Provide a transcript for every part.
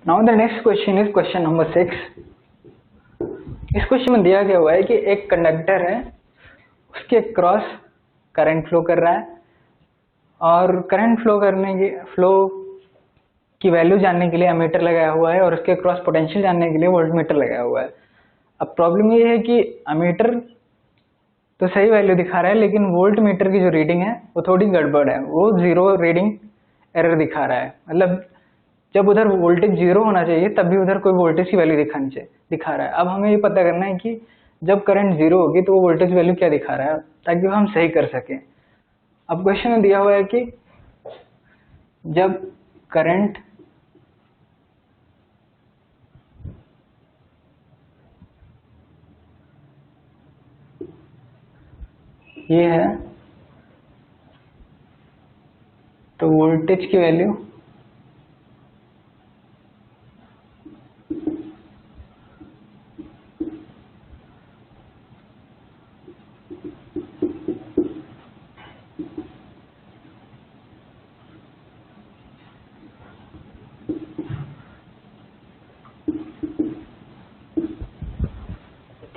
Now the next question is question number 6। इस question में दिया गया हुआ है कि एक कंडक्टर है, उसके क्रॉस करंट फ्लो कर रहा है और करंट फ्लो की वैल्यू जानने के लिए एमीटर लगाया हुआ है और उसके क्रॉस पोटेंशियल जानने के लिए वोल्टमीटर लगाया हुआ है। अब प्रॉब्लम ये है कि एमीटर तो सही वैल्यू दिखा रहा है, लेकिन वोल्टमीटर की जो रीडिंग है वो थोड़ी गड़बड़ है, वो जीरो रीडिंग एरर दिखा रहा है। मतलब जब उधर वोल्टेज जीरो होना चाहिए तब भी उधर कोई वोल्टेज की वैल्यू दिखा रहा है। अब हमें ये पता करना है कि जब करंट जीरो होगी तो वो वोल्टेज वैल्यू क्या दिखा रहा है, ताकि हम सही कर सकें। अब क्वेश्चन में दिया हुआ है कि जब करंट ये है तो वोल्टेज की वैल्यू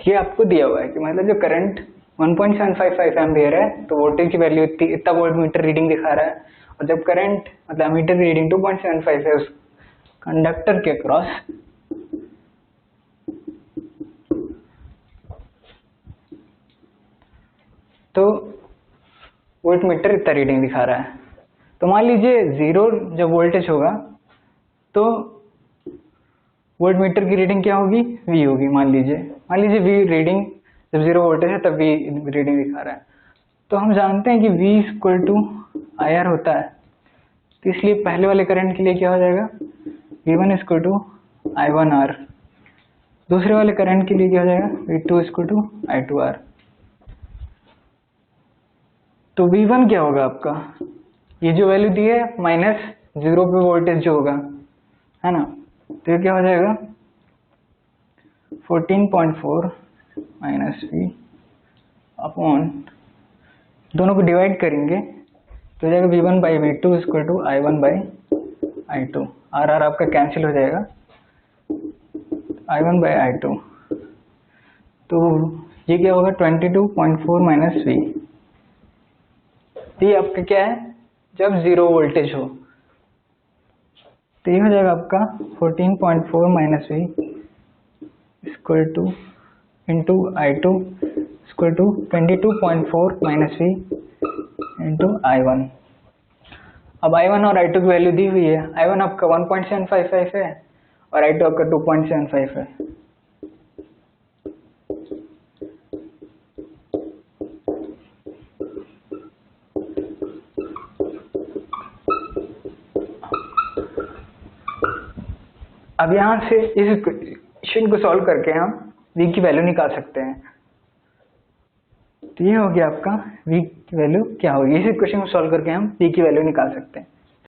ये आपको दिया हुआ है कि मतलब जो करंट 1.755 एम्पियर है तो वोल्टेज की वैल्यू इतना वोल्टमीटर रीडिंग दिखा रहा है, और जब करंट मतलब एमीटर की रीडिंग 2.75 है उस कंडक्टर के क्रॉस तो वोल्टमीटर इतना रीडिंग दिखा रहा है। तो मान लीजिए जीरो जब वोल्टेज होगा तो वोल्टमीटर की रीडिंग क्या होगी, वी होगी। मान लीजिए वी रीडिंग जब जीरो वोल्टेज है तब वी रीडिंग दिखा रहा है। तो हम जानते हैं कि V equal to I R होता है, तो इसलिए पहले वाले करंट के लिए क्या हो जाएगा, V1 इक्वल टू I1R। दूसरे वाले करंट के लिए क्या हो जाएगा, V2 इक्वल टू I2R। तो V1 क्या होगा आपका, ये जो वैल्यू दी है माइनस जीरो पे वोल्टेज जो होगा, है ना, तो ये क्या हो जाएगा 14.4 माइनस V अपॉन, दोनों को डिवाइड करेंगे तो जाएगा V1 by V2 equal to I1 by I2। R R आपका कैंसिल हो जाएगा, I1 बाई I2। तो ये क्या होगा 22.4 माइनस V। ये आपका क्या है जब जीरो वोल्टेज हो, तो ये हो जाएगा आपका 14.4 minus V equal to into I2 equal to 22.4 minus V into I1। अब I1 और I2 की वैल्यू दी हुई है, I1 आपका 1.755 है और I2 आपका 2.75 है। अब यहाँ से इस इक्वेशन को सॉल्व करके हम V की वैल्यू निकाल सकते हैं। तो ये हो गया आपका V की वैल्यू क्या होगी, इस इक्वेशन को सॉल्व करके हम V की वैल्यू निकाल सकते हैं।